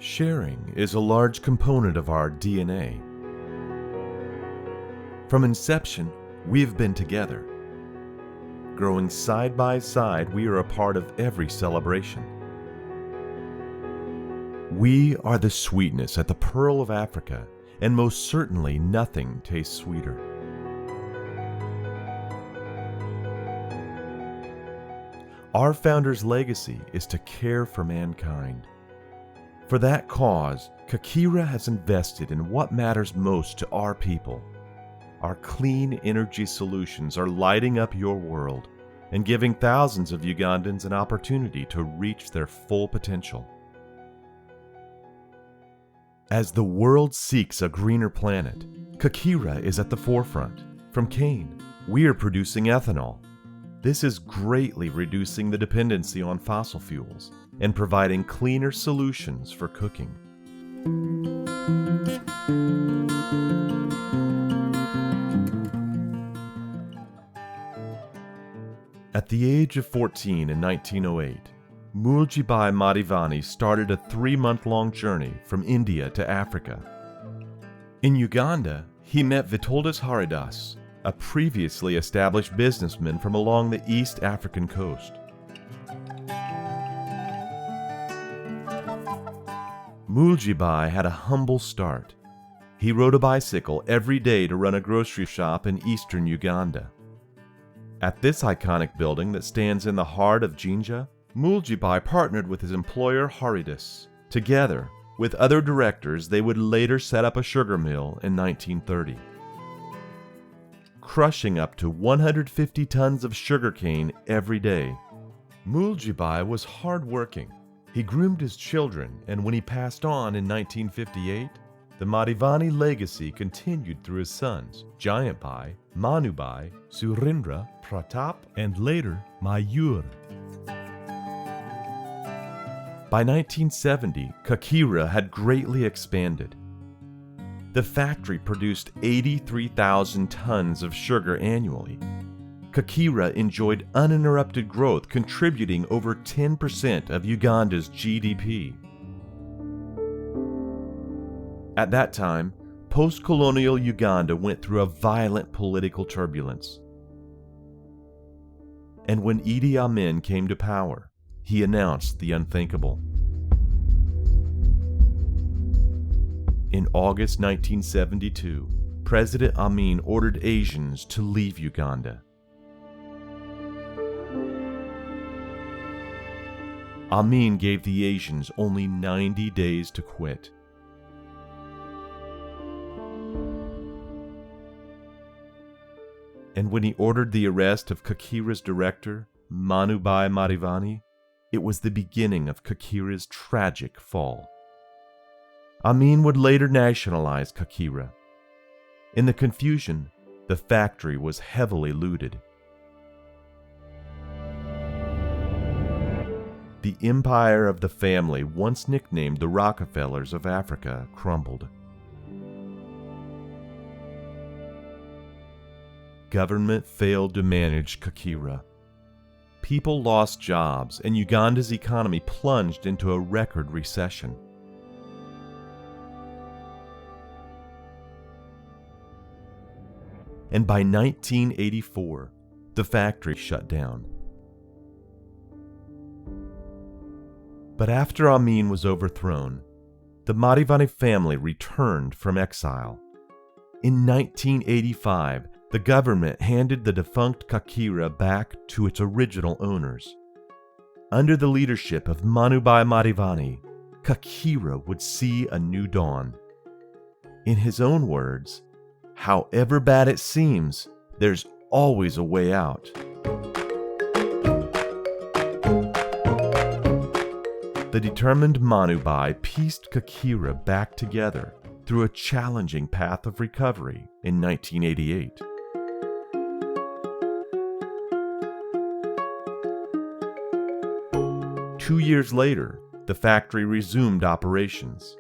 Sharing is a large component of our DNA. From inception, we have been together. Growing side by side, we are a part of every celebration. We are the sweetness at the Pearl of Africa, and most certainly nothing tastes sweeter. Our founder's legacy is to care for mankind. For that cause, Kakira has invested in what matters most to our people. Our clean energy solutions are lighting up your world and giving thousands of Ugandans an opportunity to reach their full potential. As the world seeks a greener planet, Kakira is at the forefront. From cane, we are producing ethanol. This is greatly reducing the dependency on fossil fuels and providing cleaner solutions for cooking. At the age of 14 in 1908, Muljibai Madivani started a 3-month-long journey from India to Africa. In Uganda, he met Vitoldas Haridas, a previously established businessman from along the East African coast. Muljibai had a humble start. He rode a bicycle every day to run a grocery shop in eastern Uganda. At this iconic building that stands in the heart of Jinja, Muljibai partnered with his employer Haridas. Together, with other directors, they would later set up a sugar mill in 1930. Crushing up to 150 tons of sugarcane every day. Muljibai was hardworking. He groomed his children, and when he passed on in 1958, the Madivani legacy continued through his sons, Giantbai, Manubai, Surendra, Pratap, and later Mayur. By 1970, Kakira had greatly expanded. The factory produced 83,000 tons of sugar annually. Kakira enjoyed uninterrupted growth, contributing over 10% of Uganda's GDP. At that time, post-colonial Uganda went through a violent political turbulence. And when Idi Amin came to power, he announced the unthinkable. In August 1972, President Amin ordered Asians to leave Uganda. Amin gave the Asians only 90 days to quit. And when he ordered the arrest of Kakira's director, Manubai Madivani, it was the beginning of Kakira's tragic fall. Amin would later nationalize Kakira. In the confusion, the factory was heavily looted. The empire of the family, once nicknamed the Rockefellers of Africa, crumbled. Government failed to manage Kakira. People lost jobs, and Uganda's economy plunged into a record recession. And by 1984, the factory shut down. But after Amin was overthrown, the Madivani family returned from exile. In 1985, the government handed the defunct Kakira back to its original owners. Under the leadership of Manubai Madivani, Kakira would see a new dawn. In his own words, "However bad it seems, there's always a way out." The determined Manubai pieced Kakira back together through a challenging path of recovery in 1988. Two years later, the factory resumed operations.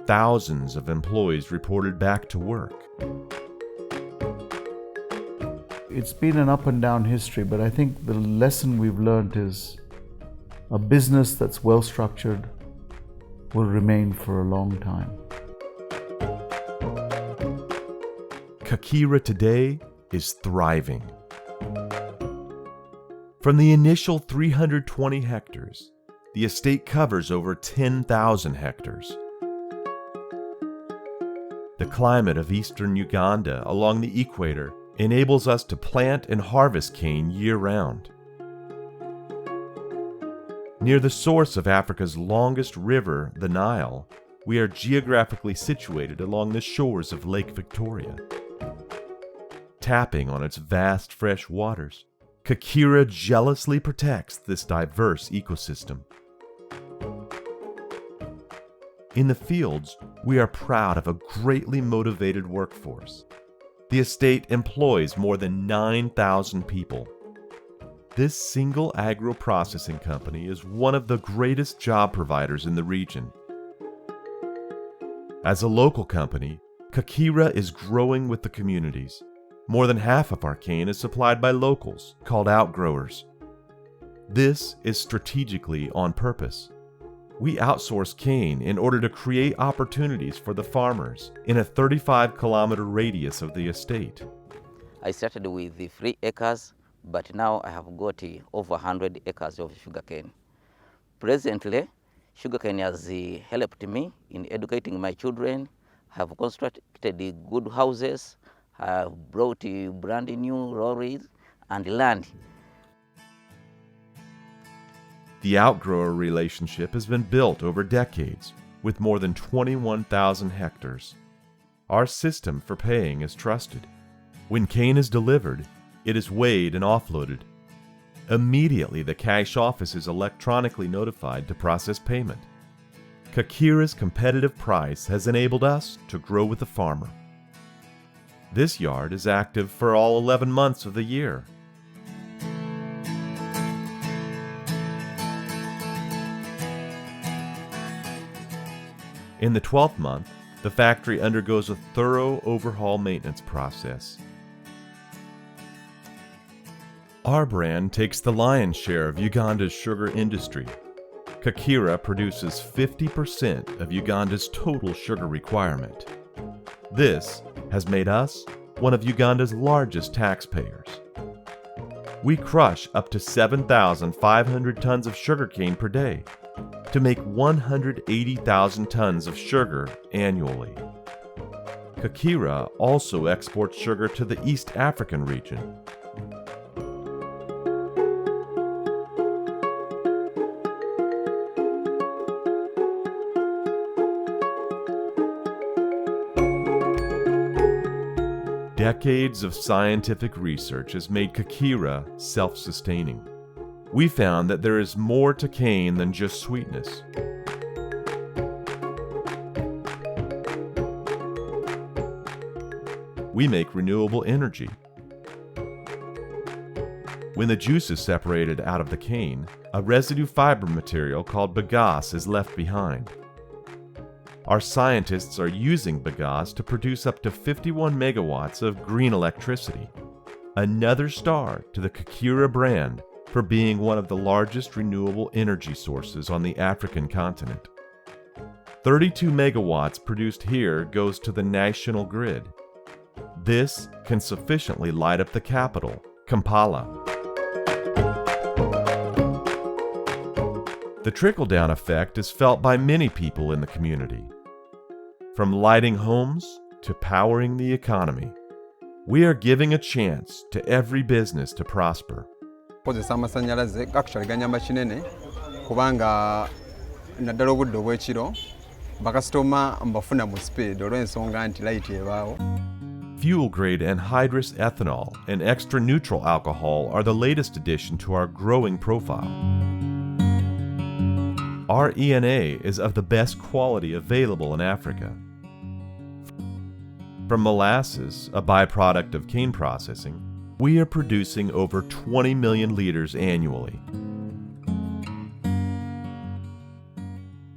Thousands of employees reported back to work. It's been an up and down history, but I think the lesson we've learned is A business that's well structured will remain for a long time. Kakira today is thriving. From the initial 320 hectares, the estate covers over 10,000 hectares. The climate of eastern Uganda along the equator enables us to plant and harvest cane year-round. Near the source of Africa's longest river, the Nile, we are geographically situated along the shores of Lake Victoria. Tapping on its vast fresh waters, Kakira jealously protects this diverse ecosystem. In the fields, we are proud of a greatly motivated workforce. The estate employs more than 9,000 people. This single agro-processing company is one of the greatest job providers in the region. As a local company, Kakira is growing with the communities. More than half of our cane is supplied by locals, called outgrowers. This is strategically on purpose. We outsource cane in order to create opportunities for the farmers in a 35-kilometer radius of the estate. I started with the 3 acres, but now I have got over 100 acres of sugarcane. Presently, sugarcane has helped me in educating my children, have constructed good houses, have brought brand new lorries and land. The outgrower relationship has been built over decades with more than 21,000 hectares. Our system for paying is trusted. When cane is delivered, it is weighed and offloaded. Immediately, the cash office is electronically notified to process payment. Kakira's competitive price has enabled us to grow with the farmer. This yard is active for all 11 months of the year. In the 12th month, the factory undergoes a thorough overhaul maintenance process. Our brand takes the lion's share of Uganda's sugar industry. Kakira produces 50% of Uganda's total sugar requirement. This has made us one of Uganda's largest taxpayers. We crush up to 7,500 tons of sugarcane per day to make 180,000 tons of sugar annually. Kakira also exports sugar to the East African region. Decades of scientific research has made Kakira self-sustaining. We found that there is more to cane than just sweetness. We make renewable energy. When the juice is separated out of the cane, a residue fiber material called bagasse is left behind. Our scientists are using bagasse to produce up to 51 megawatts of green electricity, another star to the Kakira brand for being one of the largest renewable energy sources on the African continent. 32 megawatts produced here goes to the national grid. This can sufficiently light up the capital, Kampala. The trickle-down effect is felt by many people in the community. From lighting homes to powering the economy, we are giving a chance to every business to prosper. Kozesa amasannyalaze actually ganyamba kinene kubanga naddala obudde obw'ekiro bakasitoma mbafuna mu speed olw'ensonga nti light ebaawo. Fuel-grade anhydrous ethanol and extra neutral alcohol are the latest addition to our growing profile. Our ENA is of the best quality available in Africa. From molasses, a byproduct of cane processing, we are producing over 20 million liters annually.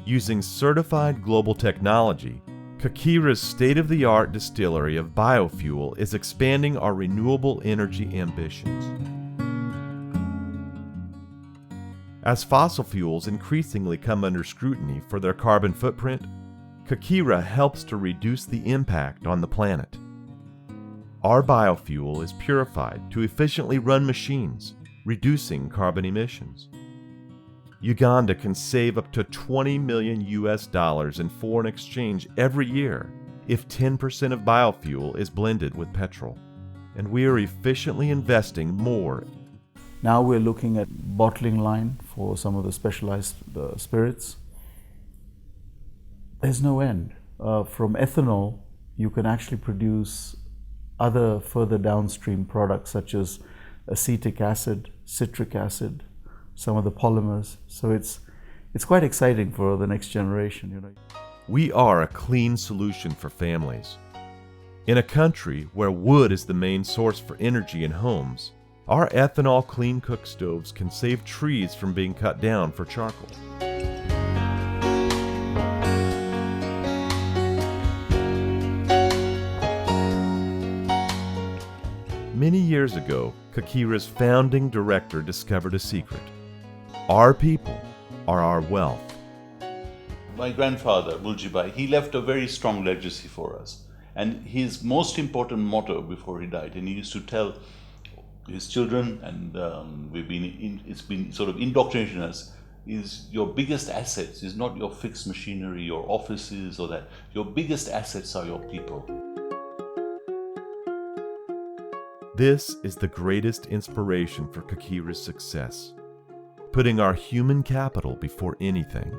Using certified global technology, Kakira's state-of-the-art distillery of biofuel is expanding our renewable energy ambitions. As fossil fuels increasingly come under scrutiny for their carbon footprint, Kakira helps to reduce the impact on the planet. Our biofuel is purified to efficiently run machines, reducing carbon emissions. Uganda can save up to $20 million in foreign exchange every year if 10% of biofuel is blended with petrol. And we are efficiently investing more. Now we're looking at bottling line for some of the specialized spirits. There's no end. From ethanol, you can actually produce other further downstream products such as acetic acid, citric acid, some of the polymers. So it's quite exciting for the next generation. We are a clean solution for families. In a country where wood is the main source for energy in homes, our ethanol clean cook stoves can save trees from being cut down for charcoal. Many years ago, Kakira's founding director discovered a secret. Our people are our wealth. My grandfather, Muljibai, he left a very strong legacy for us. And his most important motto before he died, and he used to tell his children, and it's been sort of indoctrinated in us, is your biggest assets is not your fixed machinery, your offices or that. Your biggest assets are your people. This is the greatest inspiration for Kakira's success, putting our human capital before anything.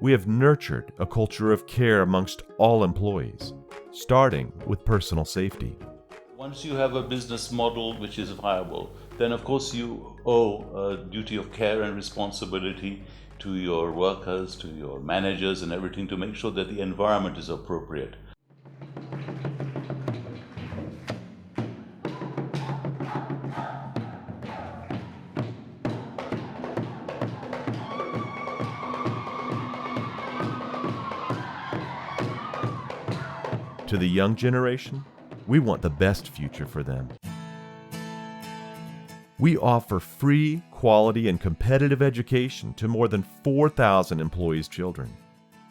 We have nurtured a culture of care amongst all employees, starting with personal safety. Once you have a business model which is viable, then of course you owe a duty of care and responsibility to your workers, to your managers and everything to make sure that the environment is appropriate. To the young generation, we want the best future for them. We offer free, quality, and competitive education to more than 4,000 employees' children.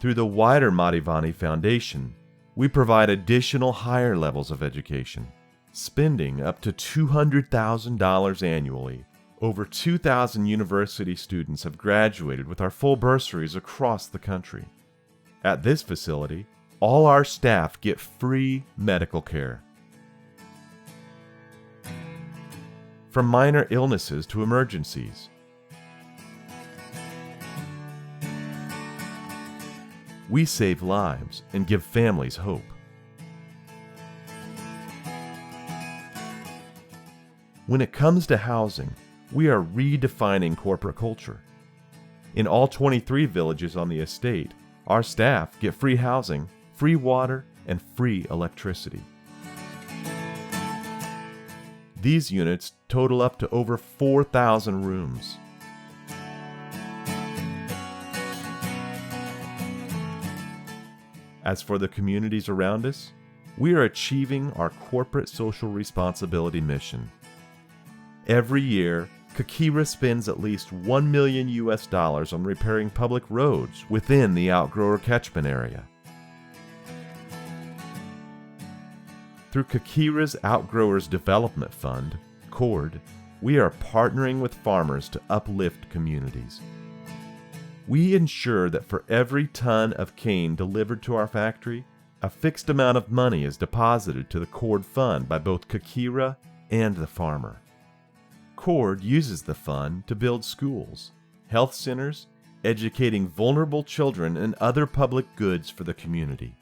Through the wider Madivani Foundation, we provide additional higher levels of education, spending up to $200,000 annually. Over 2,000 university students have graduated with our full bursaries across the country. At this facility, all our staff get free medical care. From minor illnesses to emergencies. We save lives and give families hope. When it comes to housing, we are redefining corporate culture. In all 23 villages on the estate, our staff get free housing, free water, and free electricity. These units total up to over 4,000 rooms. As for the communities around us, we are achieving our corporate social responsibility mission. Every year, Kakira spends at least $1 million on repairing public roads within the outgrower catchment area. Through Kakira's Outgrowers Development Fund, CORD, we are partnering with farmers to uplift communities. We ensure that for every ton of cane delivered to our factory, a fixed amount of money is deposited to the CORD fund by both Kakira and the farmer. CORD uses the fund to build schools, health centers, educating vulnerable children and other public goods for the community.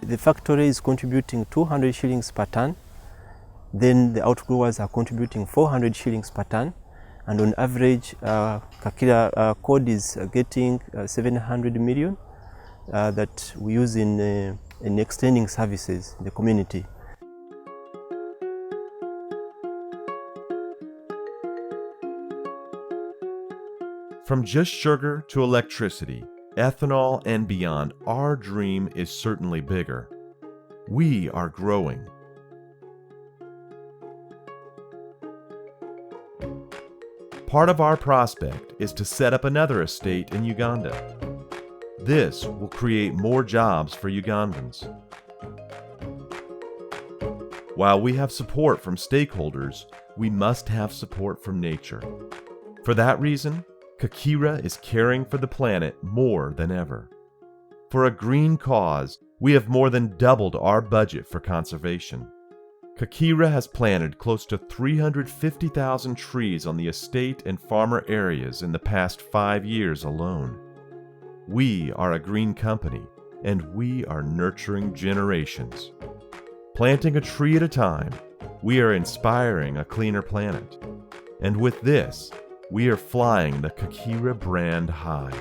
The factory is contributing 200 shillings per ton, then the outgrowers are contributing 400 shillings per ton, and on average Kakira CORD is getting 700 million that we use in extending services in the community. From just sugar to electricity, ethanol, and beyond, our dream is certainly bigger. We are growing. Part of our prospect is to set up another estate in Uganda. This will create more jobs for Ugandans. While we have support from stakeholders, we must have support from nature. For that reason, Kakira is caring for the planet more than ever. For a green cause, we have more than doubled our budget for conservation. Kakira has planted close to 350,000 trees on the estate and farmer areas in the past 5 years alone. We are a green company, and we are nurturing generations. Planting a tree at a time, we are inspiring a cleaner planet. And with this, we are flying the Kakira brand high.